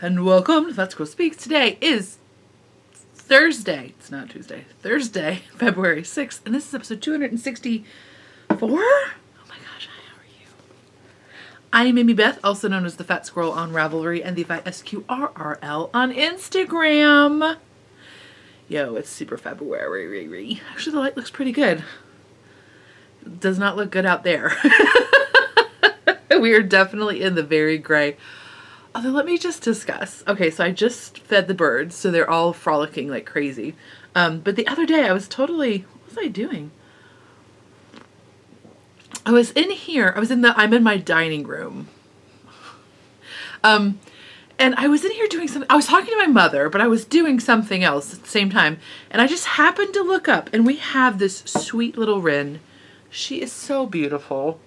and welcome to That's Girl Speaks. Today is Thursday. It's not Tuesday. Thursday, February 6th, and this is episode 264. Oh my gosh, hi, how are you? I'm Aimee Beth, also known as the Fat Squirrel on Ravelry and the SQRRL on Instagram. Yo, it's super February. Actually, the light looks pretty good. It does not look good out there. We are definitely in the very gray. Although, let me just discuss. Okay, so I just fed the birds, so they're all frolicking like crazy. But the other day I was totally, what was I doing? I was in here, I'm in my dining room. And I was in here doing something, I was talking to my mother, but I was doing something else at the same time. And I just happened to look up, and we have this sweet little wren. She is so beautiful.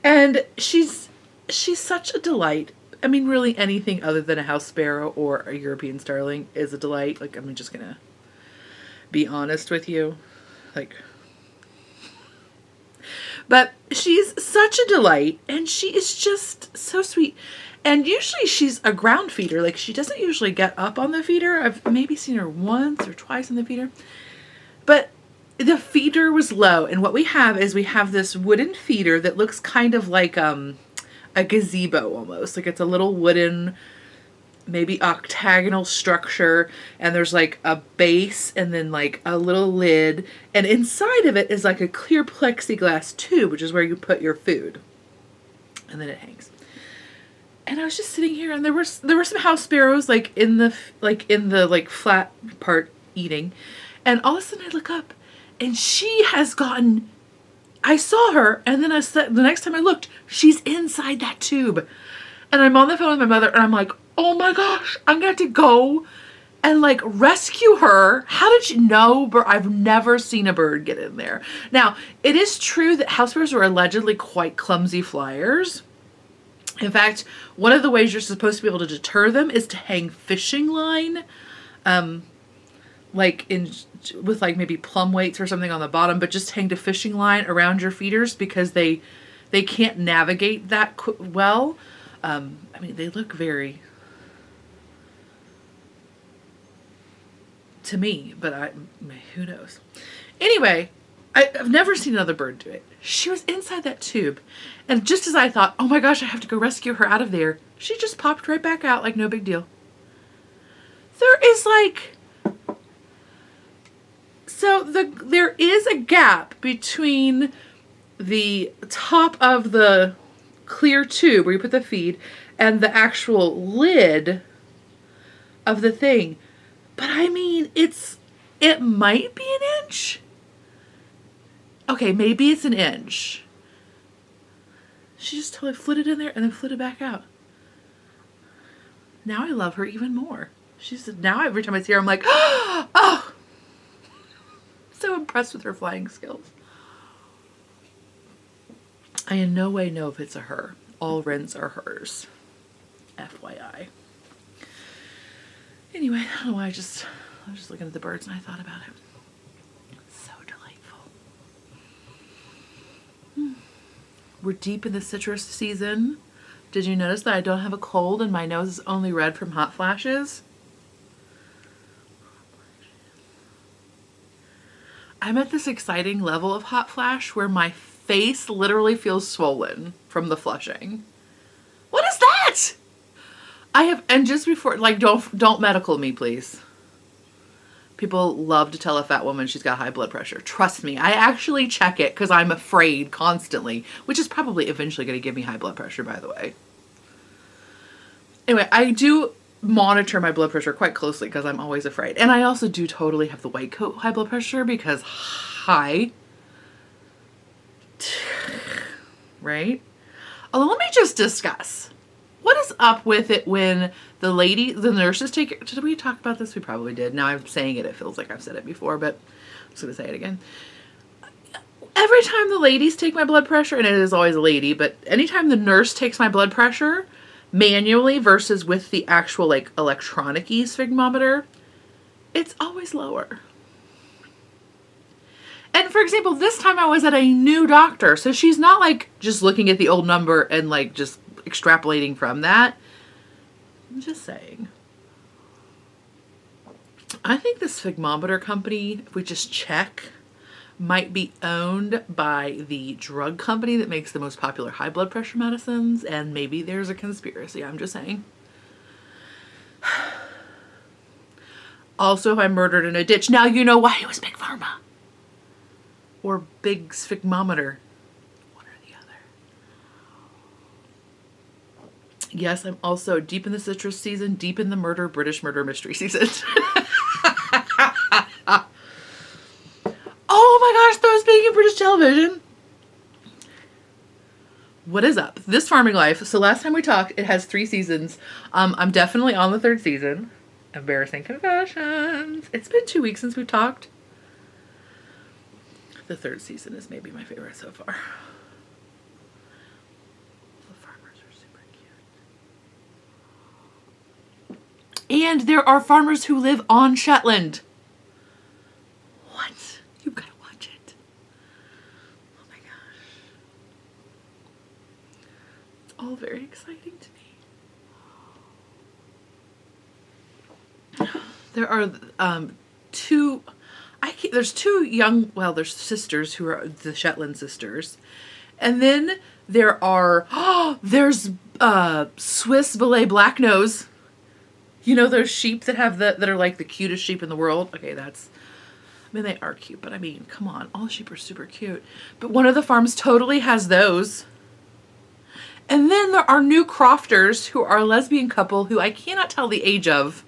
And she's such a delight. I mean, really anything other than a house sparrow or a European starling is a delight. Like, I'm just gonna be honest with you. Like, but she's such a delight, and she is just so sweet. And usually she's a ground feeder. Like, she doesn't usually get up on the feeder. I've maybe seen her once or twice on the feeder. But the feeder was low, and what we have is we have this wooden feeder that looks kind of like a gazebo almost. Like, it's a little wooden, maybe octagonal structure, and there's like a base and then like a little lid, and inside of it is like a clear plexiglass tube, which is where you put your food, and then it hangs. And I was just sitting here, and there were some house sparrows like in the flat part eating, and all of a sudden I look up, and she has gotten, I saw her, and then the next time I looked, she's inside that tube. And I'm on the phone with my mother, and I'm like, oh my gosh, I'm going to have to go and like rescue her. How did you know? But I've never seen a bird get in there. Now, it is true that house sparrows are allegedly quite clumsy flyers. In fact, one of the ways you're supposed to be able to deter them is to hang fishing line, with like maybe plum weights or something on the bottom, but just hang a fishing line around your feeders because they can't navigate that well. I mean, they look very, to me, but who knows? Anyway, I've never seen another bird do it. She was inside that tube, and just as I thought, oh my gosh, I have to go rescue her out of there, she just popped right back out like no big deal. There is like, there is a gap between the top of the clear tube where you put the feed and the actual lid of the thing. But I mean, it might be an inch. Okay, maybe it's an inch. She just totally flitted in there and then flitted back out. Now I love her even more. Now every time I see her, I'm like, oh! So impressed with her flying skills. I in no way know if it's a her. All wrens are hers. FYI. Anyway, I don't know why I was just looking at the birds and I thought about it. So delightful. We're deep in the citrus season. Did you notice that I don't have a cold and my nose is only red from hot flashes? I'm at this exciting level of hot flash where my face literally feels swollen from the flushing. What is that? And just before, like, don't medical me, please. People love to tell a fat woman she's got high blood pressure. Trust me, I actually check it because I'm afraid constantly, which is probably eventually going to give me high blood pressure, by the way. Anyway, I do monitor my blood pressure quite closely because I'm always afraid. And I also do totally have the white coat high blood pressure because right? Although let me just discuss. What is up with it when the nurses take it? Did we talk about this? We probably did. Now I'm saying it, it feels like I've said it before, but I'm just going to say it again. Every time the ladies take my blood pressure, and it is always a lady, but anytime the nurse takes my blood pressure manually versus with the actual like electronic-y sphygmometer, it's always lower. And for example, this time I was at a new doctor, so she's not like just looking at the old number and like just extrapolating from that. I'm just saying. I think this Figmometer company, if we just check, might be owned by the drug company that makes the most popular high blood pressure medicines, and maybe there's a conspiracy. I'm just saying. Also, if I murdered in a ditch, now you know why it was Big Pharma. Or Big Figmometer. One or the other. Yes, I'm also deep in the citrus season, deep in the British murder mystery season. Oh my gosh, those being in British television. What is up? This Farming Life. So last time we talked, it has 3 seasons. I'm definitely on the 3rd season. Embarrassing confessions. It's been 2 weeks since we've talked. The 3rd season is maybe my favorite so far. The farmers are super cute. And there are farmers who live on Shetland. What? You've got to watch it. Oh my gosh. It's all very exciting to me. There are there's 2 young, well, there's sisters who are the Shetland sisters. And then there are, there's Swiss Valais Black Nose. You know those sheep that have that are like the cutest sheep in the world? Okay, I mean, they are cute, but I mean, come on. All the sheep are super cute. But one of the farms totally has those. And then there are new crofters who are a lesbian couple who I cannot tell the age of.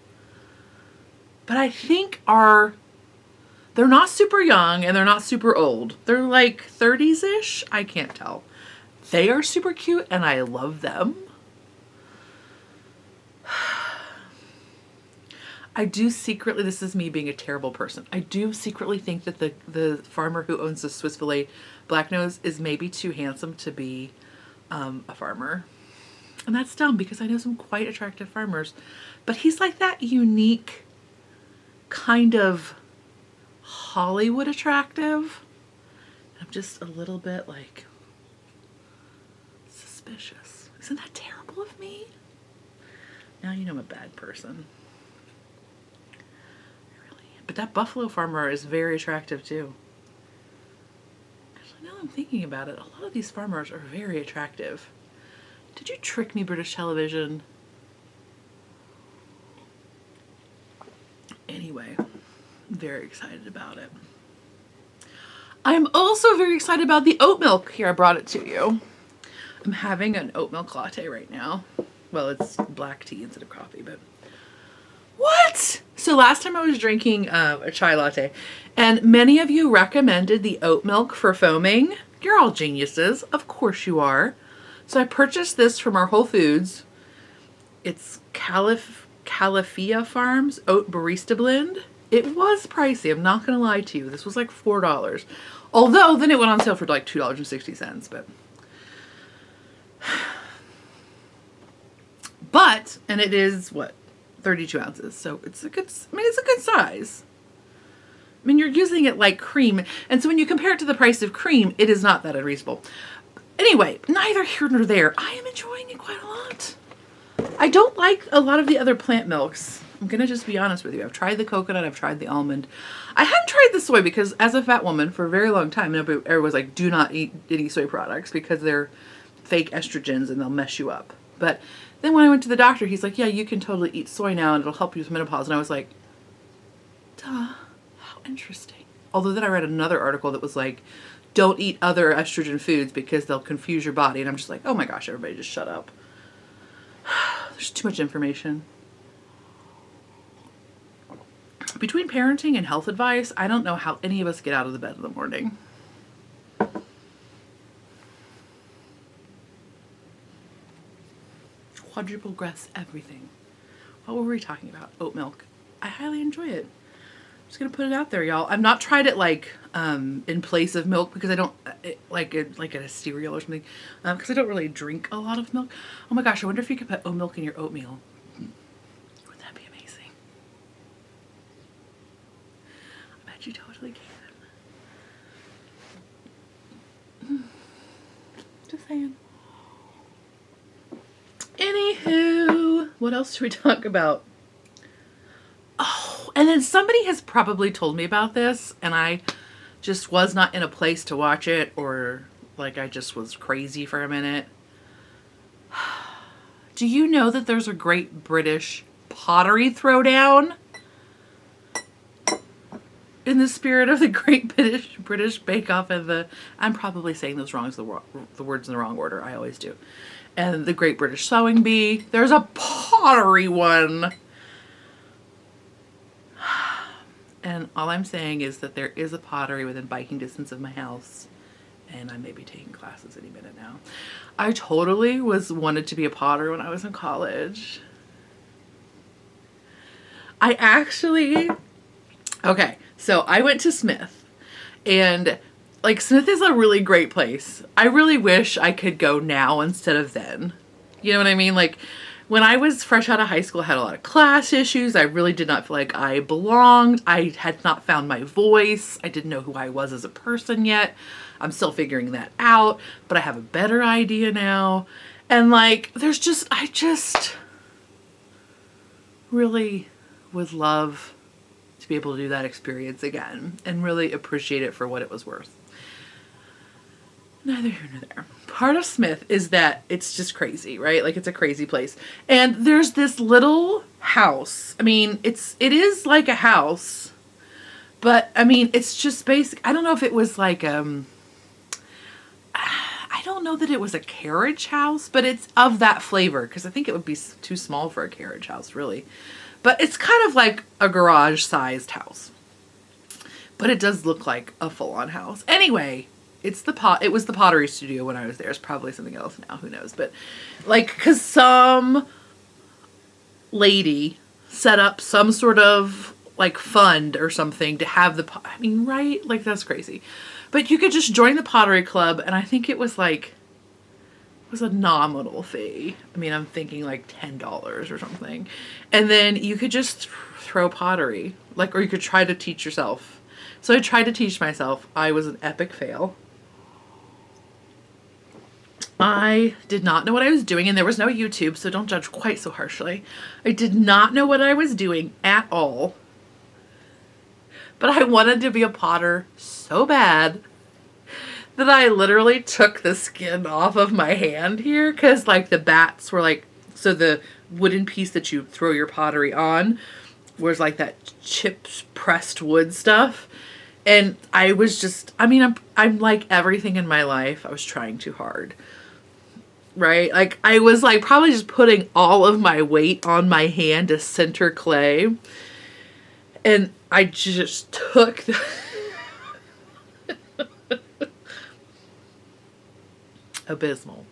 But I think they're not super young and they're not super old. They're like 30s-ish. I can't tell. They are super cute and I love them. I do secretly, this is me being a terrible person, I do secretly think that the farmer who owns the Swiss Valais Black Nose is maybe too handsome to be a farmer. And that's dumb because I know some quite attractive farmers. But he's like that unique kind of Hollywood attractive. I'm just a little bit like suspicious. Isn't that terrible of me? Now you know I'm a bad person. But that buffalo farmer is very attractive too. Actually, now I'm thinking about it, a lot of these farmers are very attractive. Did you trick me, British television? Anyway, I'm very excited about it. I'm also very excited about the oat milk. Here, I brought it to you. I'm having an oat milk latte right now. Well, it's black tea instead of coffee, but... What? So last time I was drinking a chai latte, and many of you recommended the oat milk for foaming. You're all geniuses. Of course you are. So I purchased this from our Whole Foods. It's Califia Farms Oat Barista Blend. It was pricey. I'm not going to lie to you. This was like $4. Although then it went on sale for like $2.60, but, and it is what? 32 ounces. So it's a good, I mean, it's a good size. I mean, you're using it like cream. And so when you compare it to the price of cream, it is not that unreasonable. Anyway, neither here nor there. I am enjoying it quite a lot. I don't like a lot of the other plant milks. I'm going to just be honest with you. I've tried the coconut. I've tried the almond. I hadn't tried the soy because as a fat woman for a very long time, everyone was like, do not eat any soy products because they're fake estrogens and they'll mess you up. But then when I went to the doctor, he's like, yeah, you can totally eat soy now and it'll help you with menopause. And I was like, duh, how interesting. Although then I read another article that was like, don't eat other estrogen foods because they'll confuse your body. And I'm just like, oh my gosh, everybody just shut up. There's too much information. Between parenting and health advice, I don't know how any of us get out of the bed in the morning. Quadruple breaths, everything. What were we talking about? Oat milk. I highly enjoy it. I'm just gonna put it out there, y'all. I've not tried it like in place of milk because I don't like it like in a cereal or something. Because I don't really drink a lot of milk. Oh my gosh, I wonder if you could put oat milk in your oatmeal. Would that be amazing? I bet you totally can. Just saying. Anywho, what else should we talk about? Oh, and then somebody has probably told me about this, and I just was not in a place to watch it, or like I just was crazy for a minute. Do you know that there's a Great British Pottery Throwdown? In the spirit of the Great British Bake Off and I'm probably saying those wrong, the words in the wrong order. I always do. And the Great British Sewing Bee. There's a pottery one. And all I'm saying is that there is a pottery within biking distance of my house. And I may be taking classes any minute now. I totally wanted to be a potter when I was in college. Okay, so I went to Smith, and like Smith is a really great place. I really wish I could go now instead of then. You know what I mean? Like when I was fresh out of high school, I had a lot of class issues. I really did not feel like I belonged. I had not found my voice. I didn't know who I was as a person yet. I'm still figuring that out, but I have a better idea now. And like, I just really would love to be able to do that experience again and really appreciate it for what it was worth. Neither here nor there. Part of Smith is that it's just crazy, right? Like it's a crazy place. And there's this little house. I mean, it is like a house, but I mean, it's just basic. I don't know if it was like, I don't know that it was a carriage house, but it's of that flavor because I think it would be too small for a carriage house, really. But it's kind of like a garage-sized house. But it does look like a full-on house. Anyway, it was the pottery studio when I was there. It's probably something else now, who knows. But like, because some lady set up some sort of like fund or something to have I mean, right? Like that's crazy. But you could just join the pottery club, and I think it was like, a nominal fee. I mean, I'm thinking like $10 or something. And then you could just throw pottery, like, or you could try to teach yourself. So I tried to teach myself. I was an epic fail. I did not know what I was doing, and there was no YouTube, so don't judge quite so harshly. I did not know what I was doing at all. But I wanted to be a potter so bad that I literally took the skin off of my hand here, because like the bats were like, so the wooden piece that you throw your pottery on was like that chipped pressed wood stuff. And I was just, I mean, I'm like everything in my life, I was trying too hard. Right? Like I was like probably just putting all of my weight on my hand to center clay. And I just took the abysmal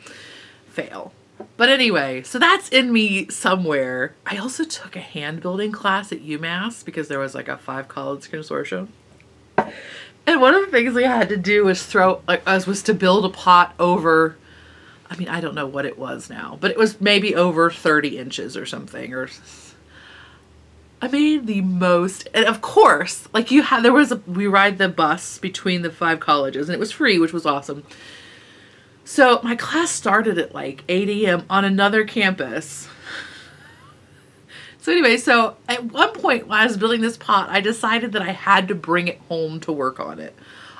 fail. But anyway, so that's in me somewhere. I also took a hand building class at UMass because there was like a 5-college consortium. And one of the things we had to do was was to build a pot over, I mean, I don't know what it was now, but it was maybe over 30 inches or something. I made the most, and of course, like we ride the bus between the 5 colleges, and it was free, which was awesome. So my class started at like 8 a.m. on another campus. So anyway, so at one point while I was building this pot, I decided that I had to bring it home to work on it.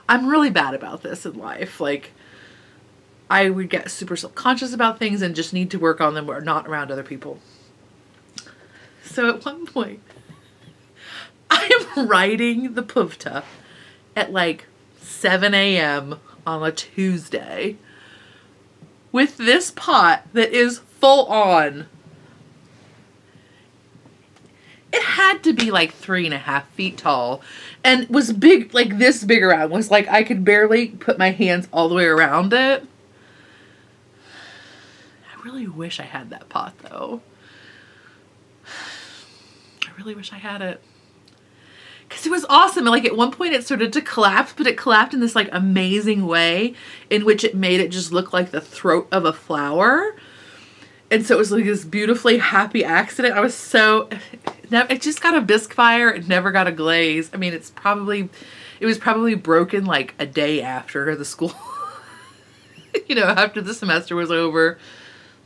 I'm really bad about this in life. Like I would get super self-conscious about things and just need to work on them or not around other people. So at one point, I am riding the Puvta at like 7 a.m. on a Tuesday with this pot that is full on. It had to be like 3.5 feet tall and was big, like this big around. Was like I could barely put my hands all the way around it. I really wish I had that pot though. I really wish I had it. Because it was awesome. And like at one point it started to collapse, but it collapsed in this like amazing way in which it made it just look like the throat of a flower. And so it was like this beautifully happy accident. It just got a bisque fire. It never got a glaze. I mean, it was probably broken like a day after the school, after the semester was over.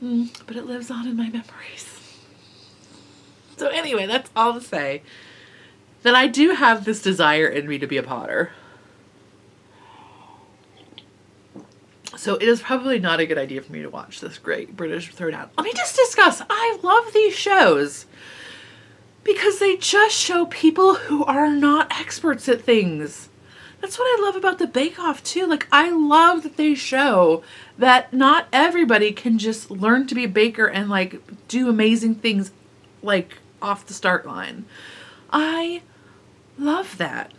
But it lives on in my memories. So anyway, that's all to say that I do have this desire in me to be a potter. So it is probably not a good idea for me to watch this great British Throwdown. Let me just discuss. I love these shows because they just show people who are not experts at things. That's what I love about the Bake Off too. Like, I love that they show that not everybody can just learn to be a baker and like do amazing things like off the start line. I love that.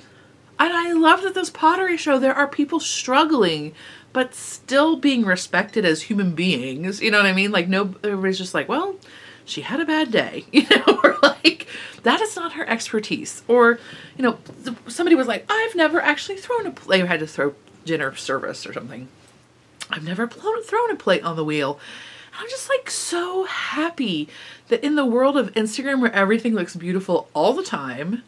And I love that those pottery show there are people struggling but still being respected as human beings. You know what I mean? Like, no, everybody's just like, well, she had a bad day, you know, or like, that is not her expertise. Or, you know, somebody was like, I've never actually thrown a plate. I had to throw dinner service or something. I've never thrown a plate on the wheel. And I'm just like so happy that in the world of Instagram where everything looks beautiful all the time,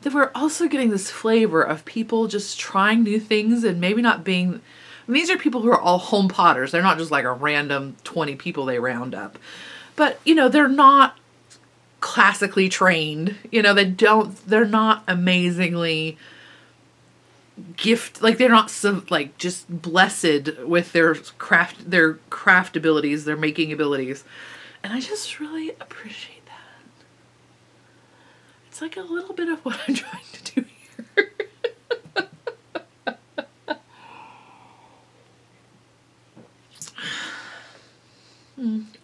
that we're also getting this flavor of people just trying new things and maybe not being... And these are people who are all home potters. They're not just like a random 20 people they round up. But, you know, they're not classically trained. You know, they're not amazingly like they're not so, like just blessed with their craft abilities, their making abilities. And I just really appreciate that. It's like a little bit of what I'm trying to do here.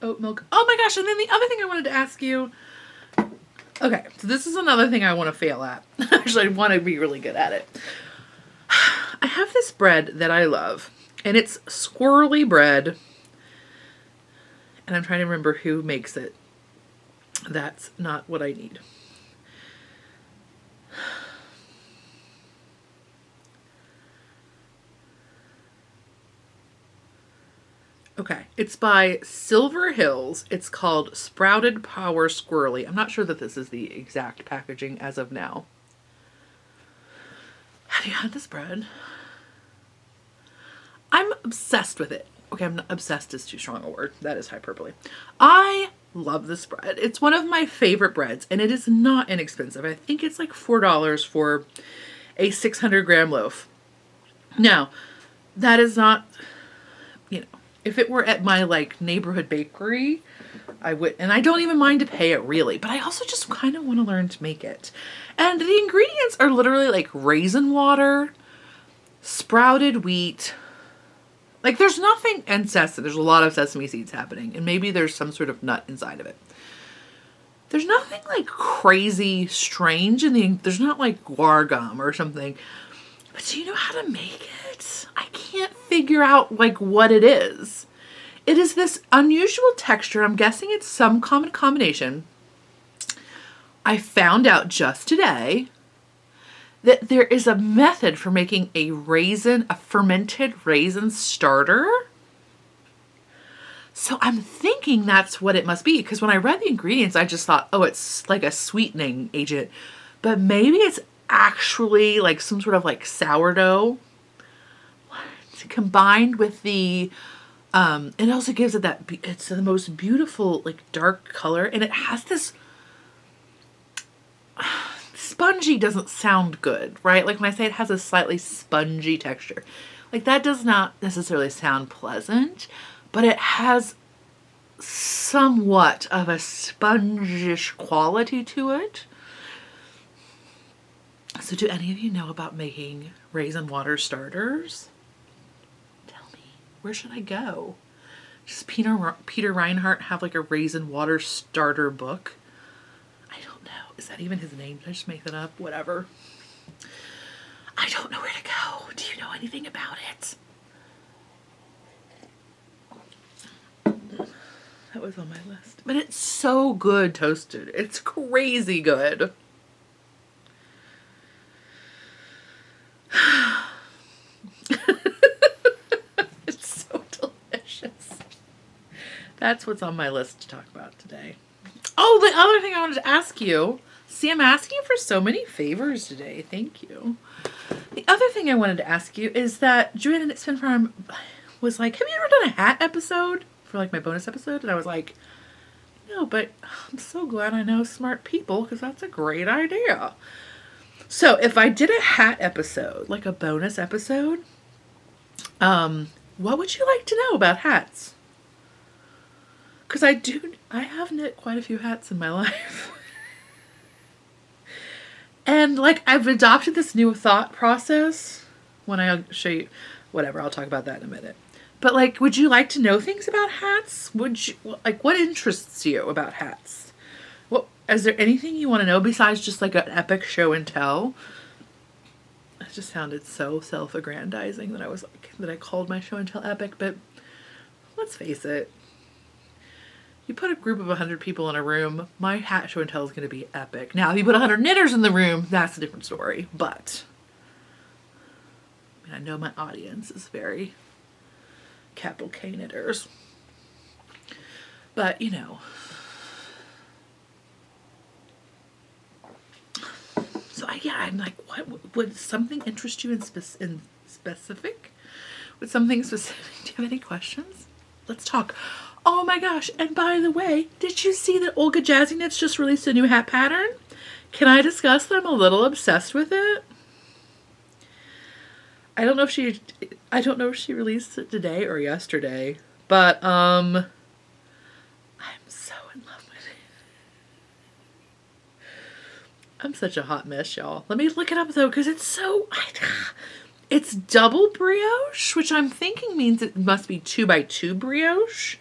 Oat milk. Oh my gosh, and then the other thing I wanted to ask you. Okay, so this is another thing I want to fail at. Actually, I want to be really good at it. I have this bread that I love, and it's squirrely bread. And I'm trying to remember who makes it. That's not what I need. Okay, it's by Silver Hills. It's called Sprouted Power Squirrely. I'm not sure that this is the exact packaging as of now. Have you had this bread? I'm obsessed with it. Okay, I'm not, obsessed is too strong a word. That is hyperbole. I love this bread. It's one of my favorite breads, and it is not inexpensive. I think it's like $4 for a 600-gram loaf. Now, that is not, you know, if it were at my like neighborhood bakery, I would, and I don't even mind to pay it really, but I also just kind of want to learn to make it. And the ingredients are literally like raisin water, sprouted wheat, like there's nothing, and sesame, there's a lot of sesame seeds happening, and maybe there's some sort of nut inside of it. There's nothing like crazy strange in there's not like guar gum or something, but do you know how to make it? I can't figure out like what it is. It is this unusual texture. I'm guessing it's some common combination. I found out just today that there is a method for making a fermented raisin starter. So I'm thinking that's what it must be, because when I read the ingredients, I just thought, oh, it's like a sweetening agent, but maybe it's actually like some sort of like sourdough combined with the it also gives it that it's the most beautiful like dark color, and it has this spongy doesn't sound good, right? Like when I say it has a slightly spongy texture, like that does not necessarily sound pleasant, but it has somewhat of a spongish quality to it. So do any of you know about making raisin water starters? Where should I go? Does Peter Reinhardt have like a raisin water starter book? I don't know. Is that even his name? Did I just make that up? Whatever. I don't know where to go. Do you know anything about it? That was on my list. But it's so good toasted. It's crazy good. That's what's on my list to talk about today. Oh, the other thing I wanted to ask you. See, I'm asking for so many favors today. Thank you. The other thing I wanted to ask you is that Joanna at Spin Farm was like, have you ever done a hat episode for like my bonus episode? And I was like, no, but I'm so glad I know smart people because that's a great idea. So if I did a hat episode, like a bonus episode, what would you like to know about hats? Because I have knit quite a few hats in my life. And like I've adopted this new thought process when I'll show you, whatever, I'll talk about that in a minute. But like, would you like to know things about hats? Would you, like, what interests you about hats? What, is there anything you want to know besides just like an epic show and tell? It just sounded so self-aggrandizing that I called my show and tell epic, but let's face it. You put a group of 100 people in a room, my hat show and tell is going to be epic. Now, if you put 100 knitters in the room, that's a different story, but I know my audience is very capital K knitters. But, you know. So, I'm like, what would something interest you in specific? Would something specific? Do you have any questions? Let's talk. Oh my gosh, and by the way, did you see that Olga Jazzy Knits just released a new hat pattern? Can I discuss that I'm a little obsessed with it? I don't know if she released it today or yesterday, but I'm so in love with it. I'm such a hot mess, y'all. Let me look it up though, because it's double brioche, which I'm thinking means it must be 2x2 brioche.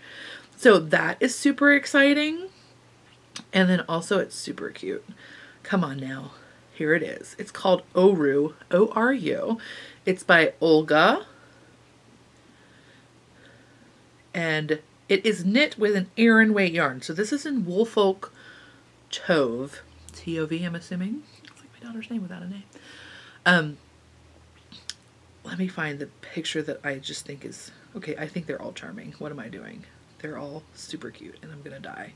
So that is super exciting. And then also it's super cute. Come on now. Here it is. It's called Oru, O-R-U. It's by Olga. And it is knit with an Aran weight yarn. So this is in Woolfolk Tove. T-O-V, I'm assuming. It's like my daughter's name without a name. Let me find the picture that I just think is... Okay, I think they're all charming. What am I doing? They're all super cute, and I'm gonna die.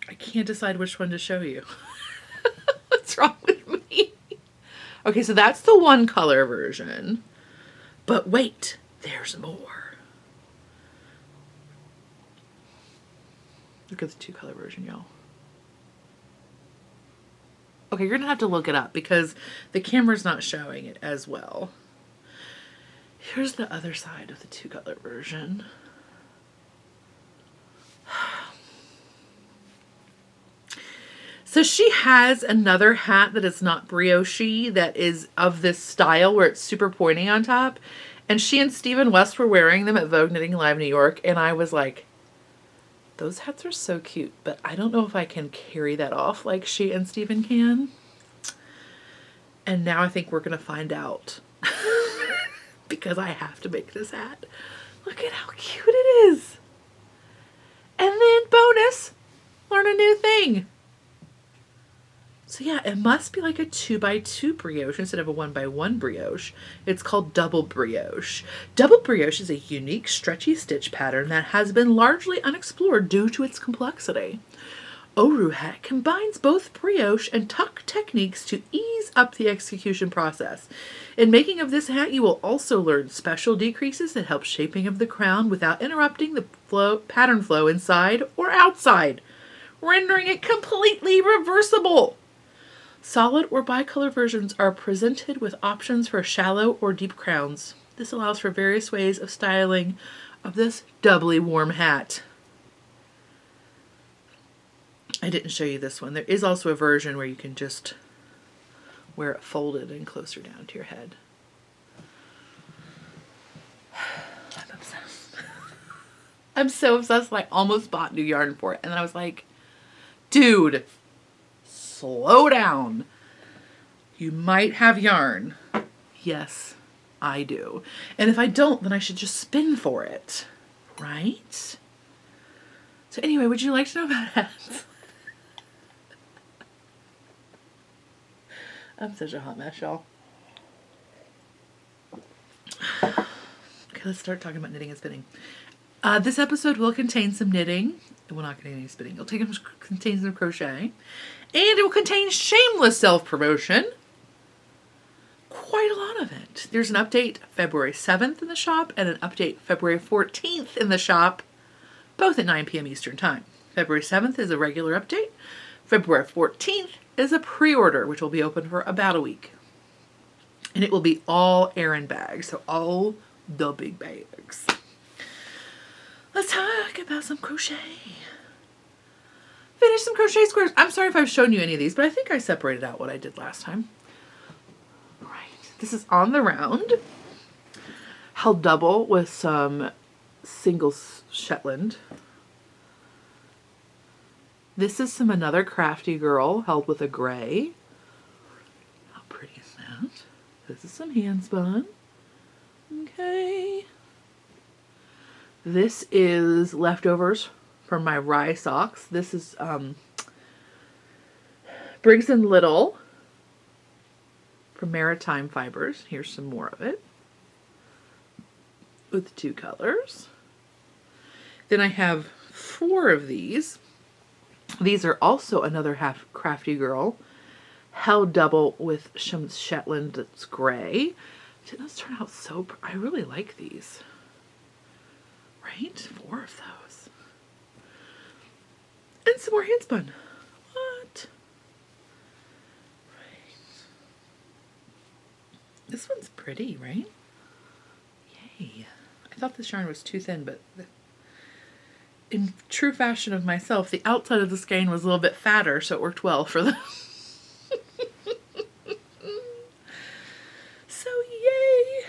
I can't decide which one to show you. What's wrong with me? Okay, so that's the one color version. But wait, there's more. Look at the 2 color version, y'all. Okay, you're gonna have to look it up because the camera's not showing it as well. Here's the other side of the 2 color version. So she has another hat that is not brioche, that is of this style where it's super pointy on top. And she and Stephen West were wearing them at Vogue Knitting Live New York. And I was like, those hats are so cute, but I don't know if I can carry that off like she and Stephen can. And now I think we're going to find out. Because I have to make this hat. Look at how cute it is. And then bonus, learn a new thing. So yeah, it must be like a 2x2 brioche instead of a 1x1 brioche. It's called double brioche. Double brioche is a unique stretchy stitch pattern that has been largely unexplored due to its complexity. Oru hat combines both brioche and tuck techniques to ease up the execution process. In making of this hat, you will also learn special decreases that help shaping of the crown without interrupting the pattern flow inside or outside, rendering it completely reversible. Solid or bicolor versions are presented with options for shallow or deep crowns. This allows for various ways of styling of this doubly warm hat. I didn't show you this one. There is also a version where you can just wear it folded and closer down to your head. I'm obsessed. I'm so obsessed. I almost bought new yarn for it. And then I was like, dude, slow down. You might have yarn. Yes, I do. And if I don't, then I should just spin for it. Right? So anyway, would you like to know about hats? I'm such a hot mess, y'all. Okay, let's start talking about knitting and spinning. This episode will contain some knitting. It will not contain any spinning. It'll contain some crochet. And it will contain shameless self-promotion. Quite a lot of it. There's an update February 7th in the shop and an update February 14th in the shop, both at 9 p.m. Eastern Time. February 7th is a regular update. February 14th is a pre-order, which will be open for about a week. And it will be all errand bags, so all the big bags. Let's talk about some crochet. Finish some crochet squares. I'm sorry if I've shown you any of these, but I think I separated out what I did last time. Right. This is on the round. Held double with some single Shetland. This is some another Crafty Girl held with a gray. How pretty is that? This is some hand spun. Okay. This is leftovers from my rye socks. This is Briggs & Little from Maritime Fibers. Here's some more of it with 2 colors. Then I have 4 of these. These are also another half Crafty Girl held double with some Shetland that's gray. Didn't those turn out so I really like these. Right? 4 of those. And some more hand spun. What? Right. This one's pretty, right? Yay. I thought this yarn was too thin, but in true fashion of myself, the outside of the skein was a little bit fatter, so it worked well for the... So yay!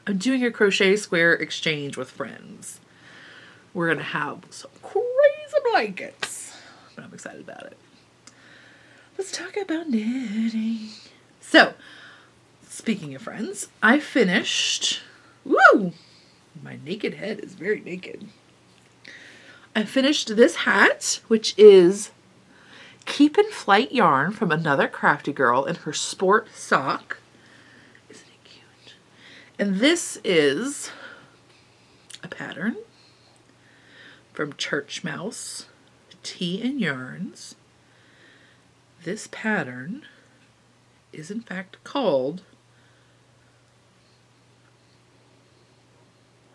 I'm doing a crochet square exchange with friends. We're going to have some crazy blankets, but I'm excited about it. Let's talk about knitting. So, speaking of friends, I finished... Woo! My naked head is very naked. I finished this hat, which is Keep in Flight yarn from another Crafty Girl in her sport sock. Isn't it cute? And this is a pattern from Churchmouse, Tea and Yarns. This pattern is in fact called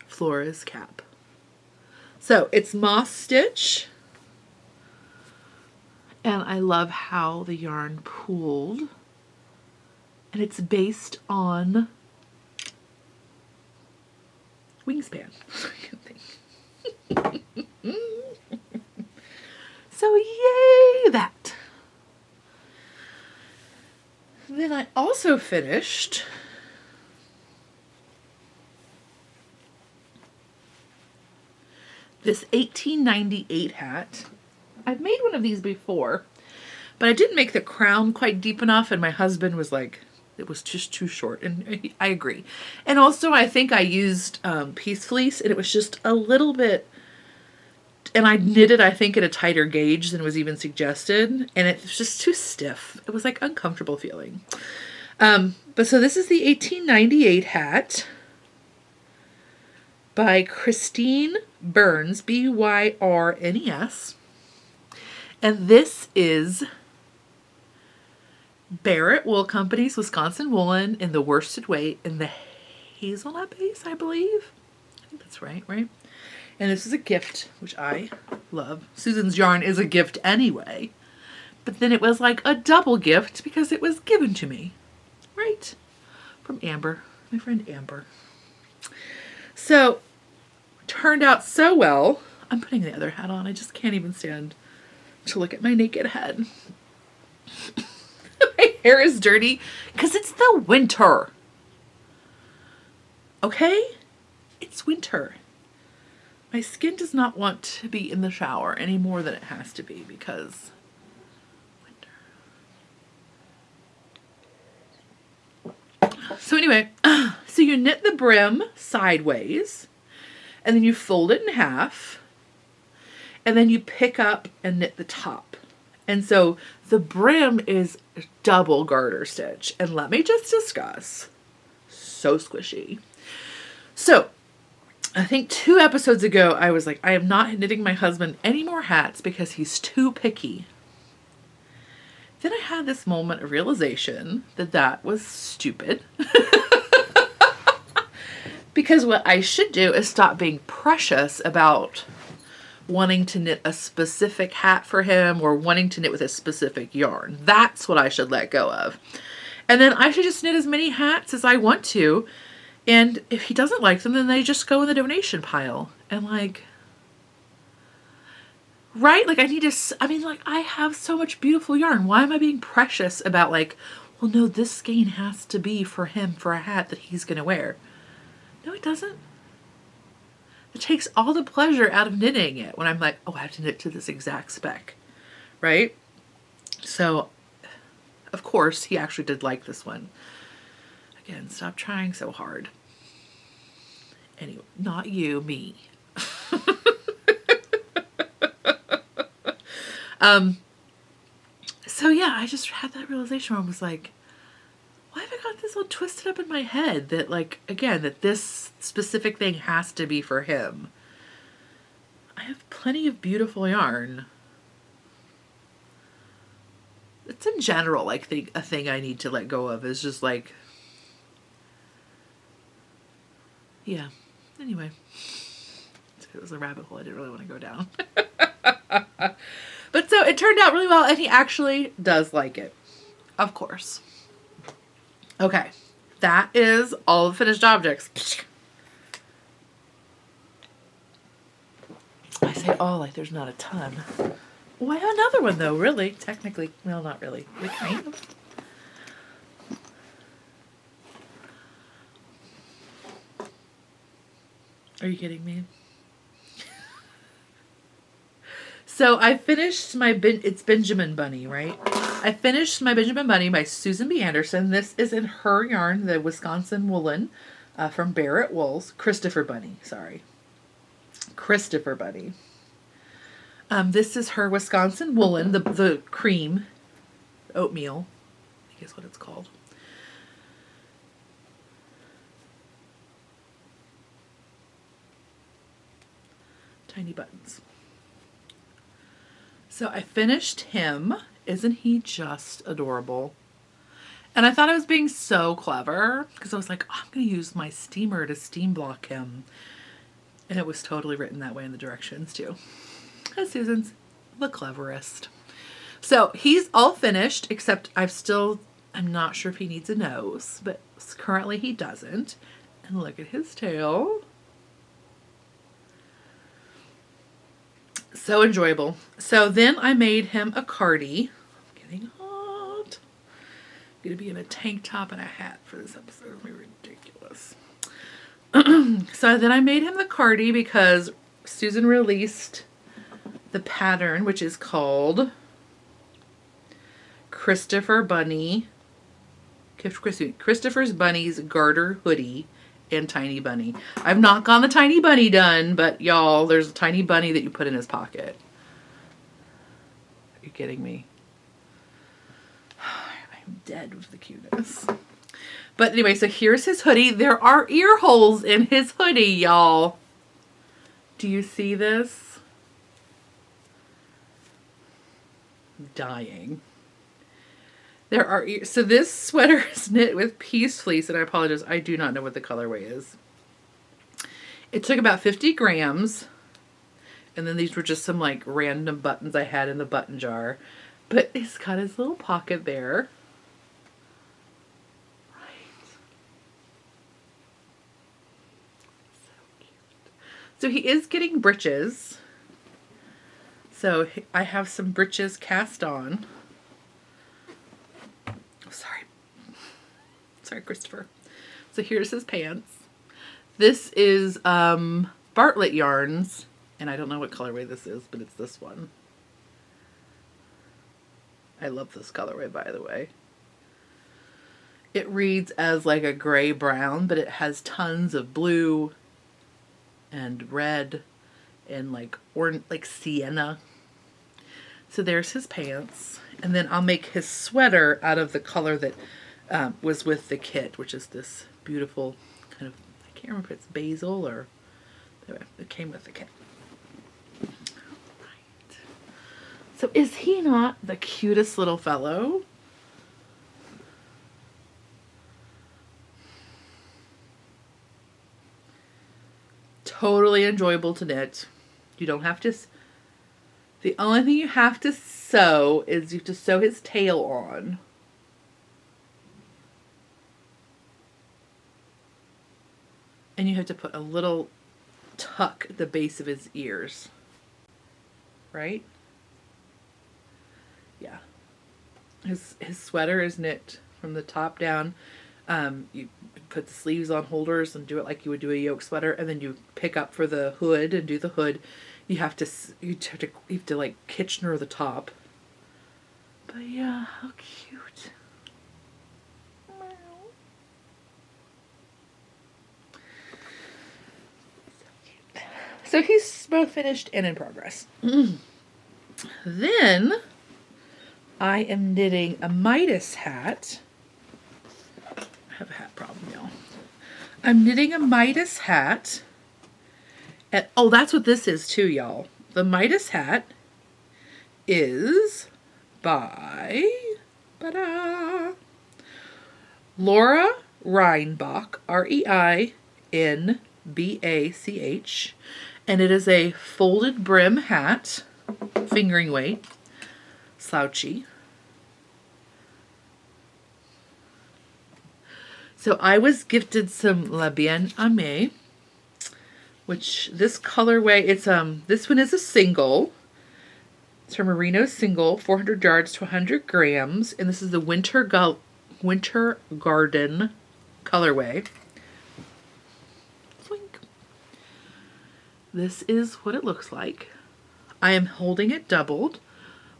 Flora's Cap. So it's moss stitch, and I love how the yarn pooled, and it's based on Wingspan. So yay that. Then I also finished this 1898 hat. I've made one of these before, but I didn't make the crown quite deep enough, and my husband was like, it was just too short, and I agree. And also I think I used piece fleece, and it was just a little bit, and I knitted, I think, at a tighter gauge than was even suggested, and it was just too stiff. It was like uncomfortable feeling. But so this is the 1898 hat by Kristine Byrnes, Byrnes. And this is Barret Wool Company's Wisconsin Woolen in the worsted weight in the Hazelnut base, I believe. I think that's right? And this is a gift, which I love. Susan's yarn is a gift anyway. But then it was like a double gift because it was given to me. Right? From Amber, my friend Amber. So, turned out so well. I'm putting the other hat on. I just can't even stand to look at my naked head. My hair is dirty because it's the winter. Okay? It's winter. My skin does not want to be in the shower any more than it has to be because winter. So anyway, so you knit the brim sideways, and then you fold it in half, and then you pick up and knit the top. And so the brim is double garter stitch. And let me just discuss. So squishy. So I think 2 episodes ago, I was like, I am not knitting my husband any more hats because he's too picky. Then I had this moment of realization that that was stupid. Because what I should do is stop being precious about wanting to knit a specific hat for him or wanting to knit with a specific yarn. That's what I should let go of. And then I should just knit as many hats as I want to. And if he doesn't like them, then they just go in the donation pile. And like, right? Like I have so much beautiful yarn. Why am I being precious about like, well, no, this skein has to be for him for a hat that he's going to wear. No, it doesn't. It takes all the pleasure out of knitting it when I'm like, oh, I have to knit to this exact spec, right? So, of course, he actually did like this one. Again, stop trying so hard. Anyway, not you, me. So yeah, I just had that realization where I was like, why have I got this all twisted up in my head that like, again, that this specific thing has to be for him? I have plenty of beautiful yarn. It's in general, like a thing I need to let go of is just like, yeah, anyway, it was a rabbit hole I didn't really want to go down. But so it turned out really well, and he actually does like it, of course. Okay, that is all the finished objects. I say all like there's not a ton. Oh, I have another one though, really, technically. Well, not really. We kind of. Are you kidding me? So I finished my, it's Benjamin Bunny, right? I finished my Benjamin Bunny by Susan B. Anderson. This is in her yarn, the Wisconsin Woolen from Barret Wools. Christopher Bunny, sorry. Christopher Bunny. This is her Wisconsin Woolen, the cream, oatmeal, I think is what it's called. Tiny buttons. So I finished him. Isn't he just adorable? And I thought I was being so clever because I was like, oh, I'm going to use my steamer to steam block him. And it was totally written that way in the directions too. And Susan's the cleverest. So he's all finished, except I'm not sure if he needs a nose, but currently he doesn't. And look at his tail. So enjoyable. So then I made him a cardie. I'm getting hot. I'm going to be in a tank top and a hat for this episode. It'll be ridiculous. So then I made him the cardie because Susan released the pattern, which is called Christopher's Bunny's Garter Hoodie and Tiny Bunny. I've not gone the Tiny Bunny done, but y'all, there's a tiny bunny that you put in his pocket. Are you kidding me? I'm dead with the cuteness. But anyway, so here's his hoodie. There are ear holes in his hoodie, y'all. Do you see this? I'm dying. There are so this sweater is knit with Peace Fleece, and I apologize, I do not know what the colorway is. It took about 50 grams, and then these were just some like random buttons I had in the button jar. But it's got his little pocket there. Right. So cute. So he is getting breeches. So I have some breeches cast on. Sorry, Christopher. So here's his pants. This is Bartlett yarns, and I don't know what colorway this is, but it's this one. I love this colorway, by the way. It reads as like a gray brown, but it has tons of blue and red and like sienna. So there's his pants, and then I'll make his sweater out of the color that was with the kit, which is this beautiful kind of, I can't remember if it's basil or, it came with the kit. Right. So is he not the cutest little fellow? totally enjoyable to knit. You don't have to, the only thing you have to sew is you have to sew his tail on. And you have to put a little tuck at the base of his ears. Right? Yeah. His sweater is knit from the top down. You put the sleeves on holders and do it like you would do a yoke sweater, and then you pick up for the hood and do the hood. You have to like Kitchener the top. But yeah, how cute. So he's both finished and in progress. Then I am knitting a Midas hat. I have a hat problem, y'all. I'm knitting a Midas hat. And, oh, that's what this is too, y'all. The Midas hat is by Laura Reinbach, Reinbach, and it is a folded brim hat, fingering weight, slouchy. So I was gifted some La Bien Aimee, which this colorway, it's this one is a single. It's her Merino single, 400 yards to 100 grams, and this is the Winter Garden colorway. This is what it looks like. I am holding it doubled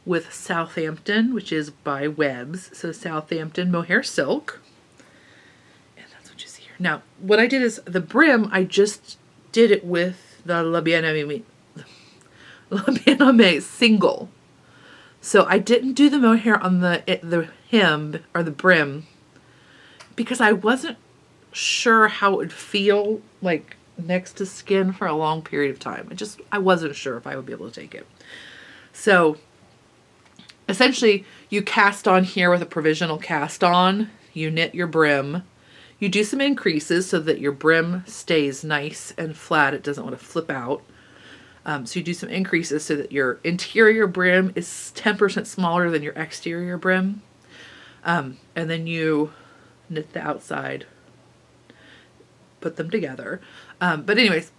with Southampton, which is by Webs. So Southampton mohair silk. And that's what you see here. Now, what I did is the brim, I just did it with the La Bien Aimee single. So I didn't do the mohair on the hem or the brim because I wasn't sure how it would feel like next to skin for a long period of time. I wasn't sure if I would be able to take it. So essentially you cast on here with a provisional cast on, you knit your brim, you do some increases so that your brim stays nice and flat. It doesn't want to flip out. So you do some increases so that your interior brim is 10% smaller than your exterior brim. And then you knit the outside, put them together. But anyways,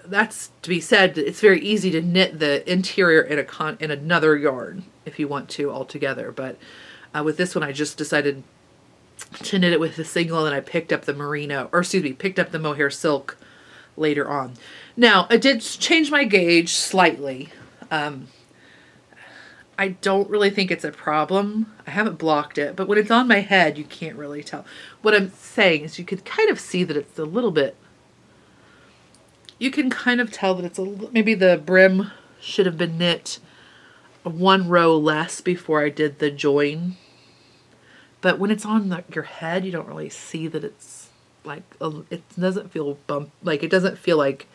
that's to be said. It's very easy to knit the interior in another yarn if you want to altogether. But with this one, I just decided to knit it with the single, and I picked up the picked up the mohair silk later on. Now, I did change my gauge slightly. I don't really think it's a problem. I haven't blocked it, but when it's on my head, you can't really tell. What I'm saying is you could kind of see that it's a little bit, you can kind of tell that it's maybe the brim should have been knit one row less before I did the join. But when it's on your head, you don't really see that it's like, it doesn't feel it doesn't feel like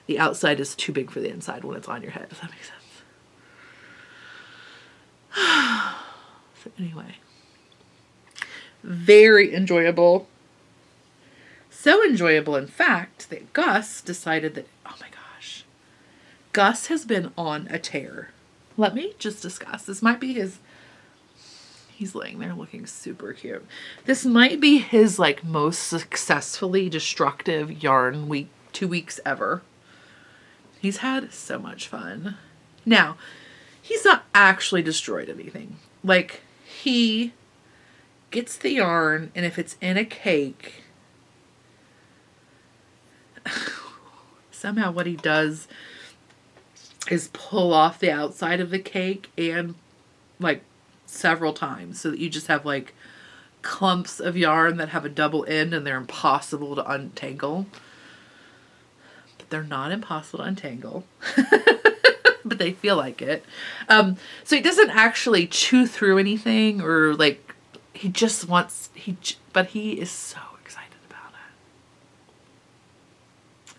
the outside is too big for the inside when it's on your head. Does that make sense? So anyway, very enjoyable. So enjoyable, in fact, that Gus decided that, oh my gosh, Gus has been on a tear. Let me just discuss. This might be he's laying there looking super cute. This might be his most successfully destructive yarn 2 weeks ever. He's had so much fun. Now, he's not actually destroyed anything. He gets the yarn, and if it's in a cake, somehow what he does is pull off the outside of the cake and several times so that you just have clumps of yarn that have a double end and they're impossible to untangle. But they're not impossible to untangle. But they feel like it. So he doesn't actually chew through anything or he just wants, but he is so excited about it.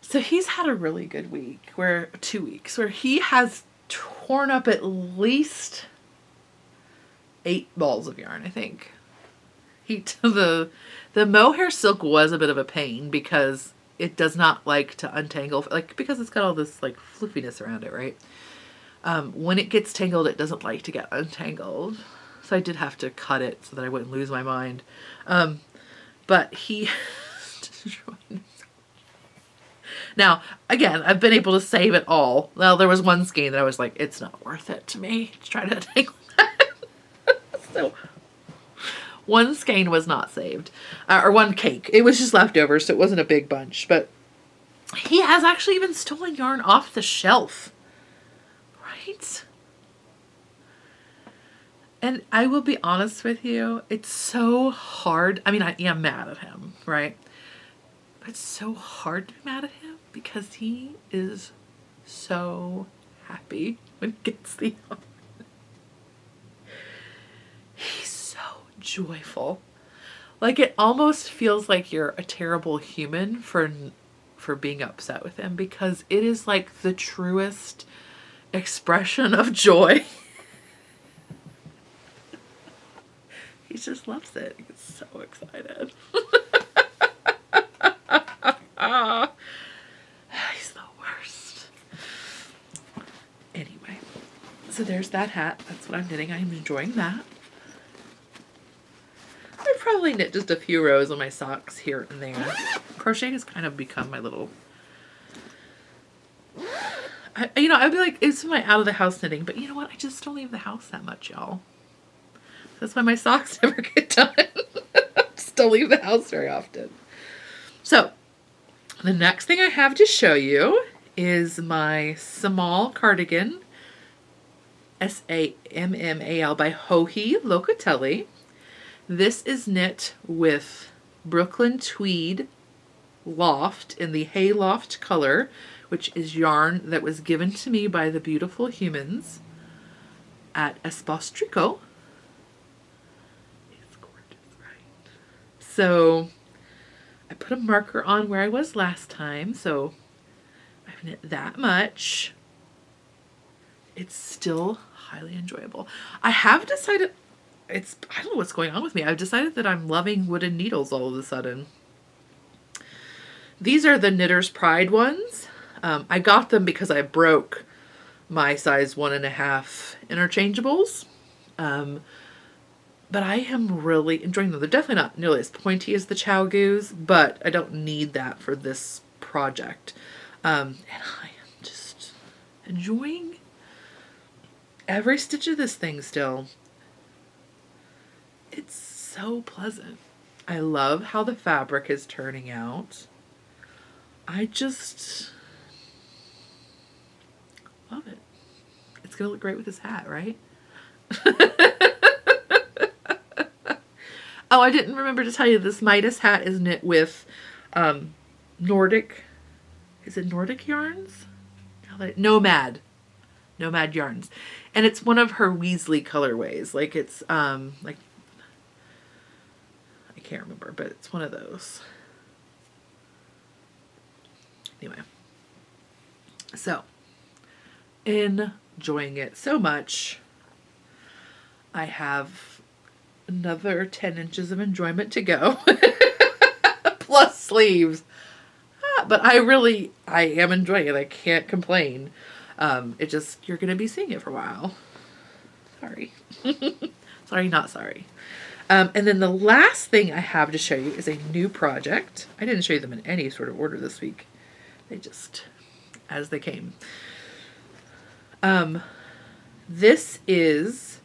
So he's had a really good week 2 weeks where he has torn up at least 8 balls of yarn, I think. The mohair silk was a bit of a pain because it does not like to untangle, like, because it's got all this like floofiness around it, right? When it gets tangled, it doesn't like to get untangled. So I did have to cut it so that I wouldn't lose my mind. But he... Now, again, I've been able to save it all. Well, there was one skein that I was like, it's not worth it to me to try to untangle that. So one skein was not saved. Or one cake. It was just leftover, so it wasn't a big bunch. But he has actually even stolen yarn off the shelf. Right? And I will be honest with you, it's so hard. I mean, I am mad at him, right? But it's so hard to be mad at him because he is so happy when he gets the yarn. He's so joyful. Like, it almost feels like you're a terrible human for being upset with him, because it is like the truest expression of joy. He just loves it. He gets so excited. He's the worst. Anyway, so there's that hat. That's what I'm knitting. I'm enjoying that. I probably knit just a few rows on my socks here and there. Crochet has kind of become my little... I'd be like, it's my out of the house knitting, but you know what? I just don't leave the house that much, y'all. That's why my socks never get done. Just don't leave the house very often. So, the next thing I have to show you is my Sammal cardigan, Sammal by Joji Locatelli. This is knit with Brooklyn Tweed Loft in the Hayloft color, which is yarn that was given to me by the beautiful humans at Espace Tricot. It's gorgeous, right? So I put a marker on where I was last time, so I've knit that much. It's still highly enjoyable. I have decided, I don't know what's going on with me. I've decided that I'm loving wooden needles all of a sudden. These are the Knitter's Pride ones. I got them because I broke my size 1.5 interchangeables. But I am really enjoying them. They're definitely not nearly as pointy as the Chow Goos, but I don't need that for this project. And I am just enjoying every stitch of this thing still. It's so pleasant. I love how the fabric is turning out. I just love it. It's going to look great with this hat, right? Oh, I didn't remember to tell you, this Midas hat is knit with Nordic, is it Nordic yarns? Nomad yarns. And it's one of her Weasley colorways. Like, it's, like, I can't remember, but it's one of those. Anyway. So, enjoying it so much. I have another 10 inches of enjoyment to go. Plus sleeves. But I am enjoying it. I can't complain. You're going to be seeing it for a while. Sorry. Sorry, not sorry. And then the last thing I have to show you is a new project. I didn't show you them in any sort of order this week. They just, as they came. This is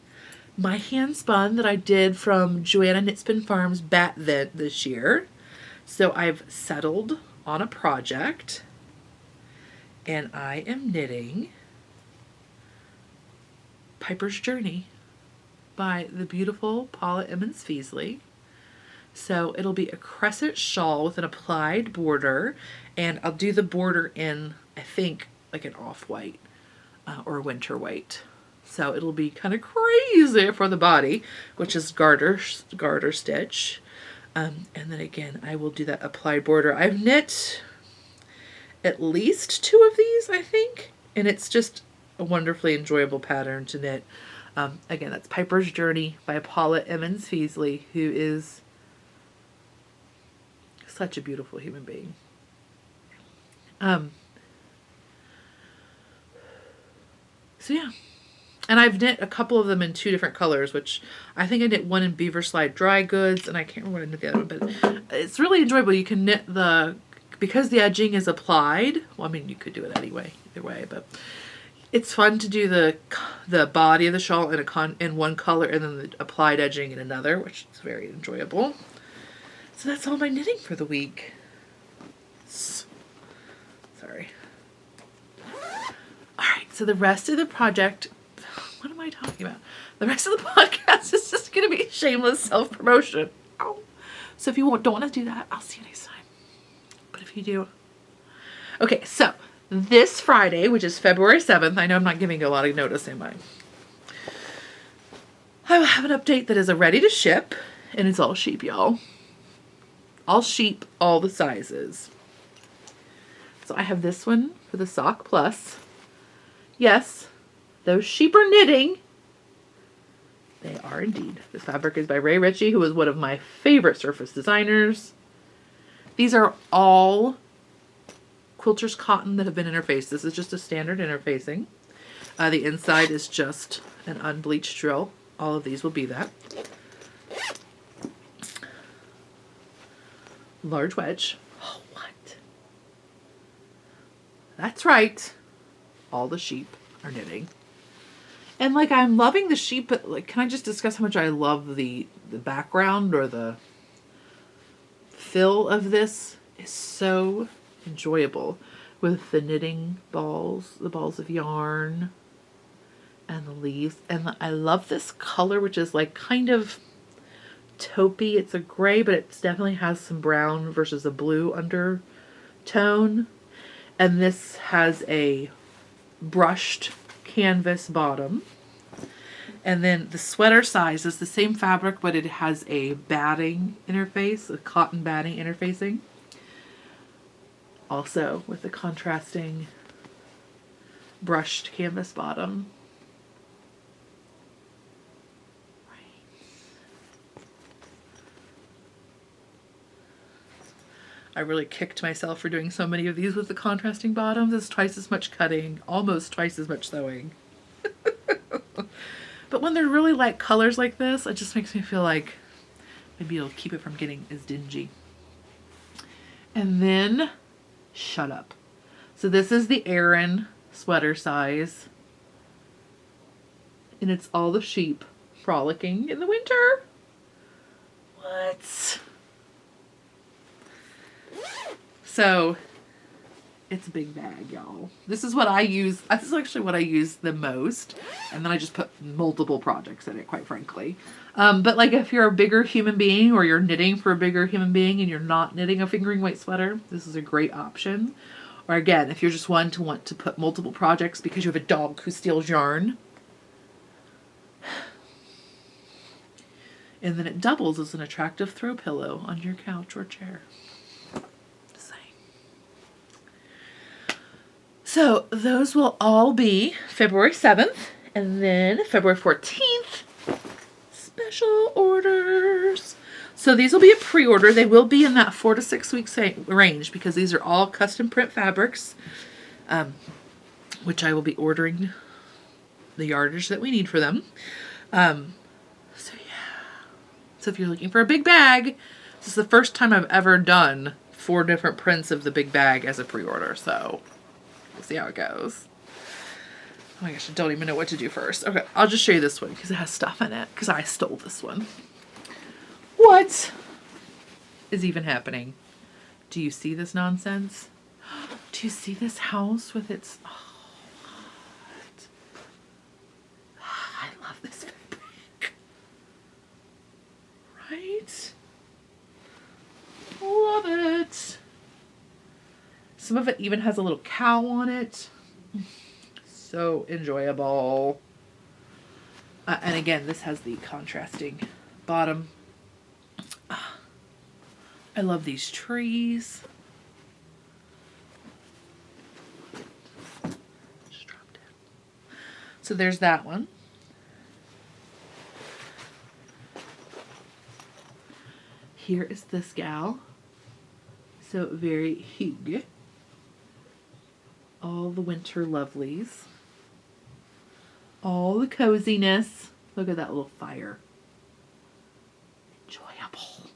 my hand spun that I did from Joanna Knitspin Farms Bat Vent this year. So I've settled on a project and I am knitting Piper's Journey by the beautiful Paula Emmons Feasley. So it'll be a crescent shawl with an applied border, and I'll do the border in, I think, like an off-white or winter white. So it'll be kind of crazy for the body, which is garter stitch. And then again, I will do that applied border. I've knit at least 2 of these, I think, and it's just a wonderfully enjoyable pattern to knit. Again, that's Piper's Journey by Paula Emmons Feasley, who is such a beautiful human being. So yeah. And I've knit a couple of them in 2 different colors, which I think I knit one in Beaver Slide Dry Goods, and I can't remember what I knit the other one, but it's really enjoyable. You can knit because the edging is applied, well, I mean, you could do it anyway, either way, but it's fun to do the body of the shawl in one color and then the applied edging in another, which is very enjoyable. So that's all my knitting for the week. Sorry. All right, so the rest of the project, what am I talking about? The rest of the podcast is just going to be shameless self-promotion. Ow. So if you don't want to do that, I'll see you next time. But if you do. Okay, so this Friday, which is February 7th, I know I'm not giving you a lot of notice, am I? I will have an update that is ready to ship, and it's all sheep, y'all. All sheep, all the sizes. So I have this one for the Sock Plus. Yes, those sheep are knitting. They are indeed. This fabric is by Ray Ritchie, who is one of my favorite surface designers. These are all quilter's cotton that have been interfaced. This is just a standard interfacing. The inside is just an unbleached drill. All of these will be that. Large wedge. Oh, what? That's right. All the sheep are knitting. And like, I'm loving the sheep, but like, can I just discuss how much I love the background or the fill of this is so enjoyable with the knitting balls, the balls of yarn and the leaves. And I love this color, which is like kind of taupey. It's a gray, but it definitely has some brown versus a blue undertone. And this has a brushed canvas bottom. And then the sweater size is the same fabric, but it has a batting interface, a cotton batting interfacing. Also with the contrasting brushed canvas bottom. I really kicked myself for doing so many of these with the contrasting bottoms. It's twice as much cutting, almost twice as much sewing. But when they're really light colors like this, it just makes me feel like maybe it'll keep it from getting as dingy. And then, shut up. So this is the Aran sweater size. And it's all the sheep frolicking in the winter. What? So it's a big bag, y'all. This is what I use. This is actually what I use the most. And then I just put multiple projects in it, quite frankly. But like if you're a bigger human being or you're knitting for a bigger human being and you're not knitting a fingering weight sweater, this is a great option. Or again, if you're just one to want to put multiple projects because you have a dog who steals yarn. And then it doubles as an attractive throw pillow on your couch or chair. So those will all be February 7th, and then February 14th, special orders. So these will be a pre-order. They will be in that 4 to 6 weeks range because these are all custom print fabrics, which I will be ordering the yardage that we need for them. So yeah. So if you're looking for a big bag, this is the first time I've ever done 4 different prints of the big bag as a pre-order. So we'll see how it goes. Oh my gosh, I don't even know what to do first. Okay, I'll just show you this one because it has stuff in it because I stole this one. What is even happening? Do you see this nonsense? Do you see this house with its... Oh, what? I love this fabric. Right? Love it. Some of it even has a little cow on it. So enjoyable. And again, this has the contrasting bottom. I love these trees. Just dropped it. So there's that one. Here is this gal. So very huge. all the winter lovelies. All the coziness. Look at that little fire. Enjoyable.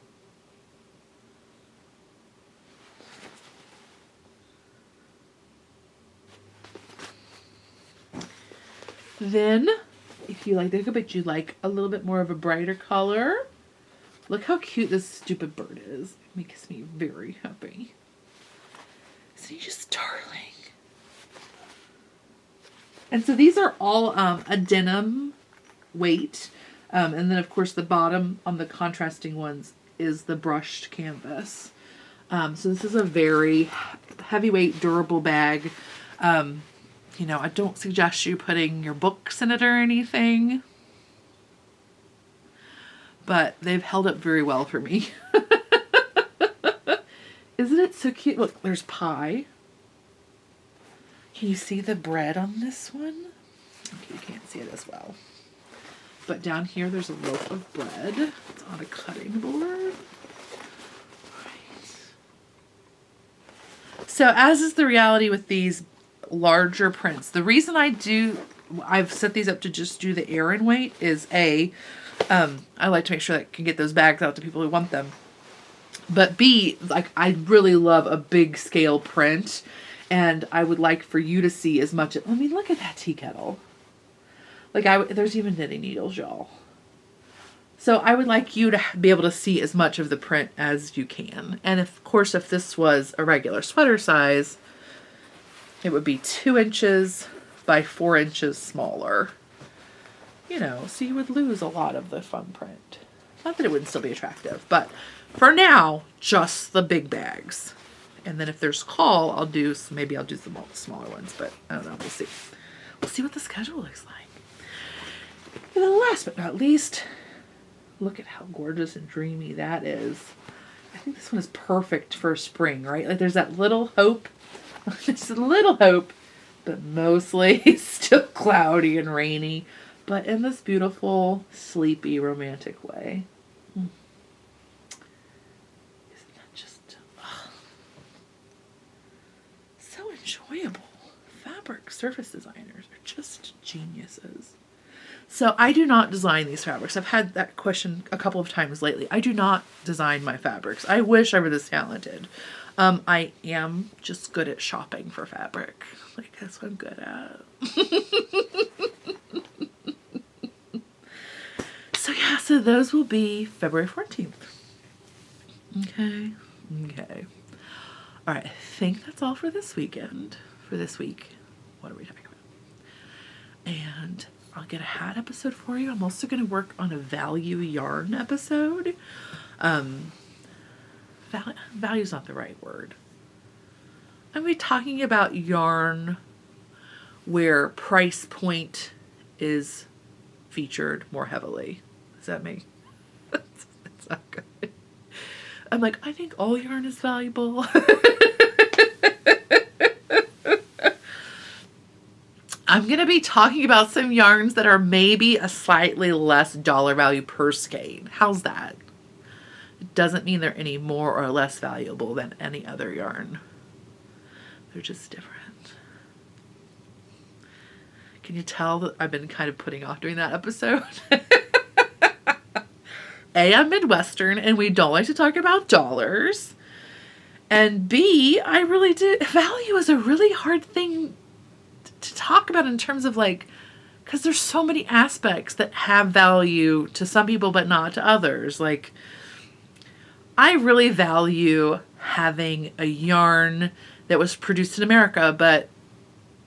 Then, if you like, but you like a little bit more of a brighter color. Look how cute this stupid bird is. It makes me very happy. Isn't he just darling? And so these are all a denim weight. And then, of course, the bottom on the contrasting ones is the brushed canvas. So this is a very heavyweight, durable bag. You know, I don't suggest you putting your books in it or anything. But they've held up very well for me. Isn't it so cute? Look, there's pie. Can you see the bread on this one? Okay, you can't see it as well. But down here, there's a loaf of bread. It's on a cutting board. Right. So as is the reality with these larger prints, the reason I've set these up to just do the Aran weight is I like to make sure that I can get those bags out to people who want them. But B, like, I really love a big scale print. And I would like for you to see as much. I mean, look at that tea kettle. Like, there's even knitting needles, y'all. So I would like you to be able to see as much of the print as you can. And of course, if this was a regular sweater size, it would be 2 inches by 4 inches smaller. You know, so you would lose a lot of the fun print. Not that it wouldn't still be attractive, but for now, just the big bags. And then if there's call, maybe I'll do some smaller ones, but I don't know, we'll see. We'll see what the schedule looks like. And then last but not least, look at how gorgeous and dreamy that is. I think this one is perfect for spring, right? Like, there's that little hope, just a little hope, but mostly still cloudy and rainy, but in this beautiful, sleepy, romantic way. Enjoyable. Fabric surface designers are just geniuses. So I do not design these fabrics. I've had that question a couple of times lately. I do not design my fabrics. I wish I were this talented. I am just good at shopping for fabric. Like, that's what I'm good at. So yeah, so those will be February 14th. Okay. All right, I think that's all for this weekend. For this week. What are we talking about? And I'll get a hat episode for you. I'm also going to work on a value yarn episode. Value's not the right word. I'm going to be talking about yarn where price point is featured more heavily. Is that me? That's not good. I'm like, I think all yarn is valuable. I'm going to be talking about some yarns that are maybe a slightly less dollar value per skein. How's that? It doesn't mean they're any more or less valuable than any other yarn. They're just different. Can you tell that I've been kind of putting off doing that episode? A, I'm Midwestern and we don't like to talk about dollars. And B, I really do. Value is a really hard thing to talk about in terms of, like, because there's so many aspects that have value to some people but not to others. Like, I really value having a yarn that was produced in America, but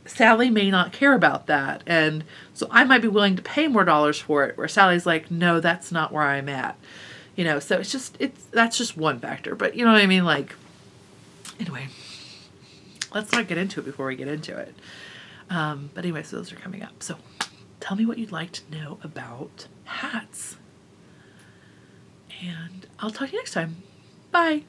Sally may not care about that. And so I might be willing to pay more dollars for it, where Sally's like, no, that's not where I'm at. You know, so that's just one factor. But you know what I mean? Like, anyway, let's not get into it before we get into it. But anyway, so those are coming up. So tell me what you'd like to know about hats. And I'll talk to you next time. Bye.